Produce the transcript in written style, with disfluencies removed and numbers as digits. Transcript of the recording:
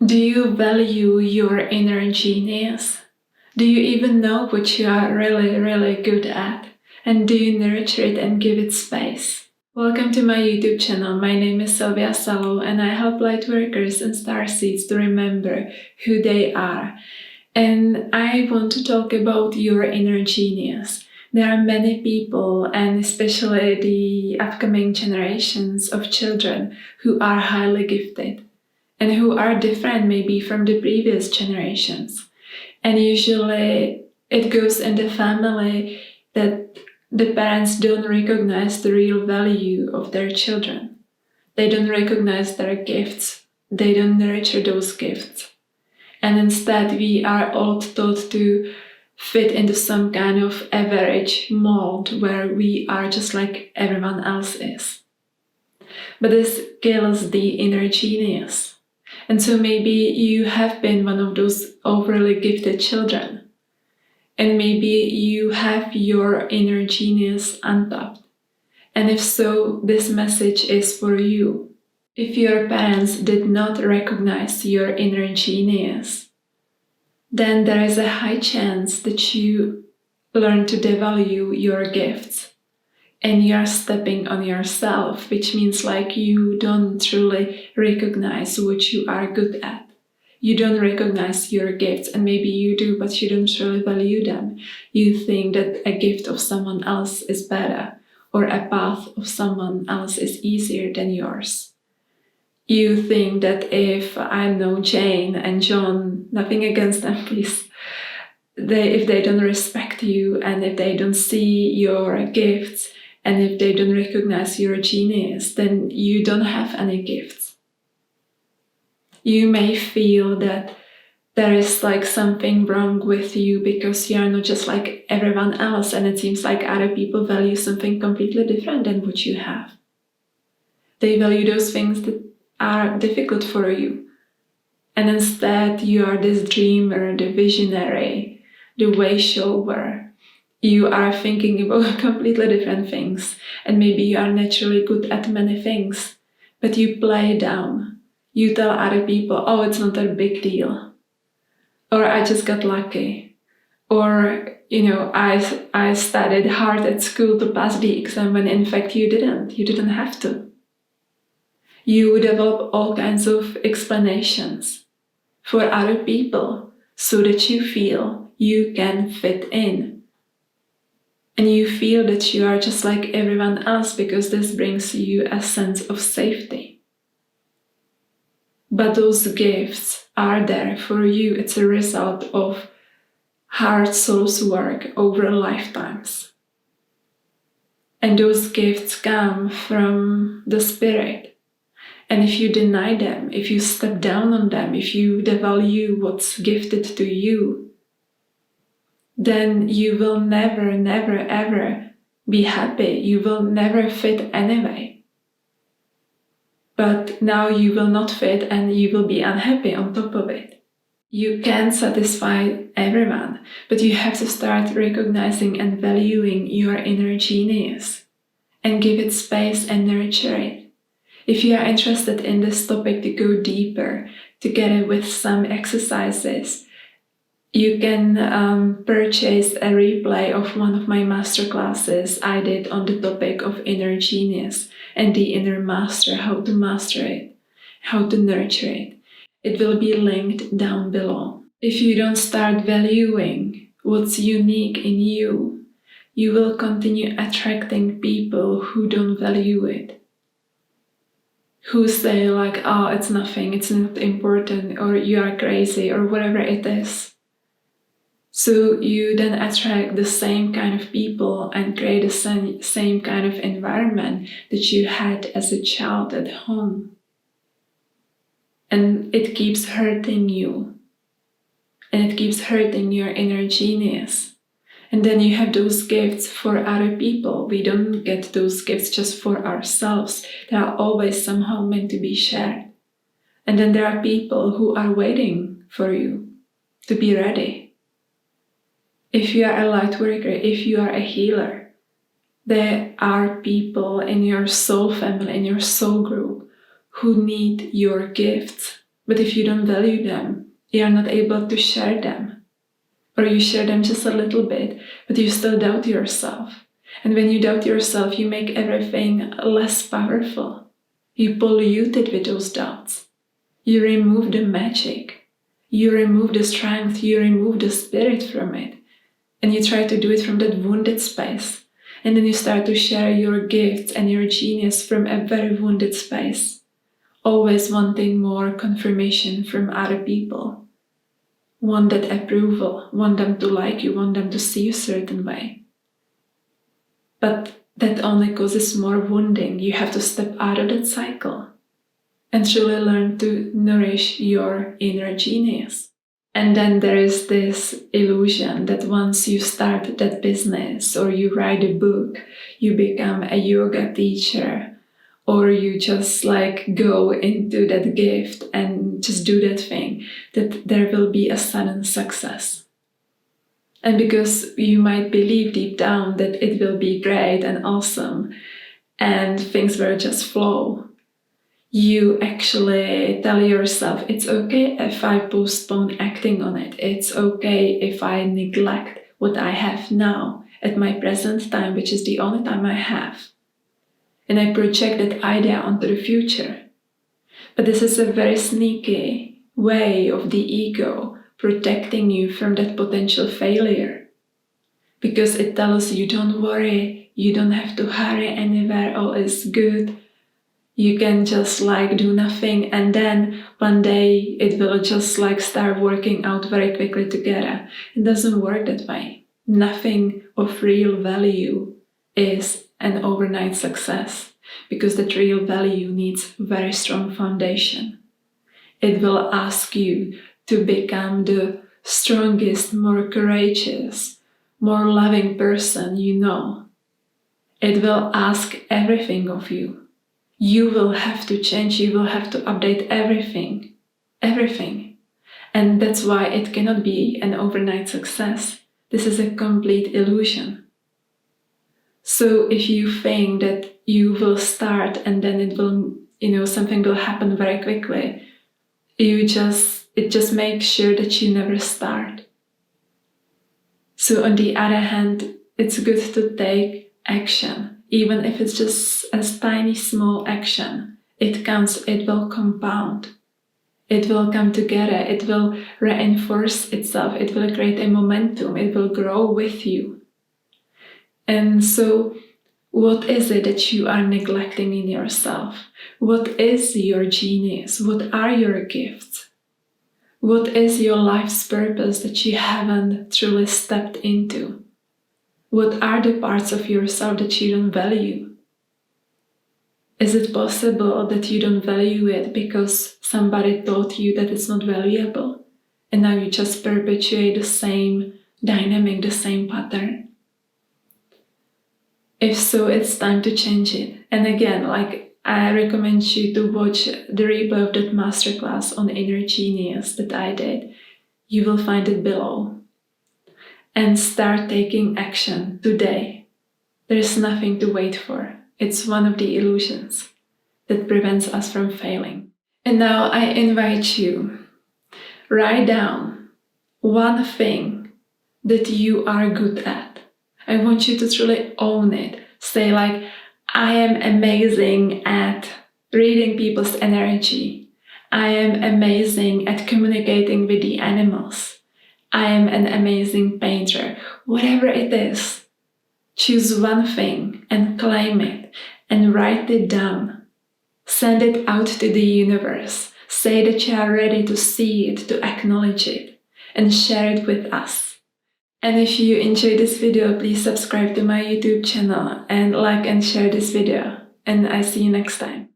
Do you value your inner genius? Do you even know what you are really, really good at? And do you nurture it and give it space? Welcome to my YouTube channel. My name is Sylvia Salow, and I help lightworkers and starseeds to remember who they are. And I want to talk about your inner genius. There are many people, and especially the upcoming generations of children, who are highly gifted and who are different maybe from the previous generations. And usually it goes in the family that the parents don't recognize the real value of their children. They don't recognize their gifts. They don't nurture those gifts. And instead we are all taught to fit into some kind of average mold where we are just like everyone else is. But this kills the inner genius. And so maybe you have been one of those overly gifted children. And maybe you have your inner genius untapped. And if so, this message is for you. If your parents did not recognize your inner genius, then there is a high chance that you learn to devalue your gifts. And you are stepping on yourself, which means like you don't truly recognize what you are good at. You don't recognize your gifts, and maybe you do, but you don't really value them. You think that a gift of someone else is better, or a path of someone else is easier than yours. You think that if I know Jane and John, nothing against them, please, if they don't respect you and if they don't see your gifts, and if they don't recognize your genius, then you don't have any gifts. You may feel that there is like something wrong with you because you are not just like everyone else, and it seems like other people value something completely different than what you have. They value those things that are difficult for you. And instead you are this dreamer, the visionary, the way shower. You are thinking about completely different things, and maybe you are naturally good at many things, but you play down. You tell other people, oh, it's not a big deal. Or I just got lucky. Or, I studied hard at school to pass the exam when in fact you didn't. You didn't have to. You develop all kinds of explanations for other people so that you feel you can fit in. And you feel that you are just like everyone else because this brings you a sense of safety. But those gifts are there for you. It's a result of hard soul's work over lifetimes. And those gifts come from the spirit. And if you deny them, if you step down on them, if you devalue what's gifted to you, then you will never, never, ever be happy. You will never fit anyway. But now you will not fit and you will be unhappy on top of it. You can satisfy everyone, but you have to start recognizing and valuing your inner genius and give it space and nurture it. If you are interested in this topic to go deeper, together with some exercises, you can purchase a replay of one of my masterclasses I did on the topic of inner genius and the inner master, how to master it, how to nurture it. It will be linked down below. If you don't start valuing what's unique in you, you will continue attracting people who don't value it, who say like, oh, it's nothing, it's not important, or you are crazy, or whatever it is. So you then attract the same kind of people and create the same kind of environment that you had as a child at home. And it keeps hurting you. And it keeps hurting your inner genius. And then you have those gifts for other people. We don't get those gifts just for ourselves. They are always somehow meant to be shared. And then there are people who are waiting for you to be ready. If you are a light worker, if you are a healer, there are people in your soul family, in your soul group, who need your gifts But if you don't value them, you are not able to share them. Or you share them just a little bit, but you still doubt yourself. And when you doubt yourself, you make everything less powerful. You pollute it with those doubts. You remove the magic. You remove the strength. You remove the spirit from it. And you try to do it from that wounded space. And then you start to share your gifts and your genius from a very wounded space. Always wanting more confirmation from other people. Want that approval, want them to like you, want them to see you a certain way. But that only causes more wounding. You have to step out of that cycle and truly learn to nourish your inner genius. And then there is this illusion that once you start that business or you write a book, you become a yoga teacher, or you just go into that gift and just do that thing, that there will be a sudden success. And because you might believe deep down that it will be great and awesome and things will just flow, you actually tell yourself, it's okay if I postpone acting on it. It's okay if I neglect what I have now at my present time, which is the only time I have. And I project that idea onto the future. But this is a very sneaky way of the ego protecting you from that potential failure. Because it tells you, don't worry, you don't have to hurry anywhere, all is good. You can just do nothing, and then one day it will just start working out very quickly together. It doesn't work that way. Nothing of real value is an overnight success, because that real value needs very strong foundation. It will ask you to become the strongest, more courageous, more loving person you know. It will ask everything of you. You will have to change, you will have to update everything. Everything. And that's why it cannot be an overnight success. This is a complete illusion. So if you think that you will start and then it will, something will happen very quickly, it just makes sure that you never start. So on the other hand, it's good to take action. Even if it's just a tiny, small action, it counts, it will compound. It will come together, it will reinforce itself, it will create a momentum, it will grow with you. And so, what is it that you are neglecting in yourself? What is your genius? What are your gifts? What is your life's purpose that you haven't truly stepped into? What are the parts of yourself that you don't value? Is it possible that you don't value it because somebody taught you that it's not valuable, and now you just perpetuate the same dynamic, the same pattern? If so, it's time to change it. And again, I recommend you to watch the replay of that masterclass on inner genius that I did. You will find it below. And start taking action today. There is nothing to wait for. It's one of the illusions that prevents us from failing. And now I invite you, write down one thing that you are good at. I want you to truly own it. Say I am amazing at reading people's energy. I am amazing at communicating with the animals. I am an amazing painter. Whatever it is, choose one thing and claim it and write it down. Send it out to the universe. Say that you are ready to see it, to acknowledge it, and share it with us. And if you enjoyed this video, please subscribe to my YouTube channel and like and share this video. And I see you next time.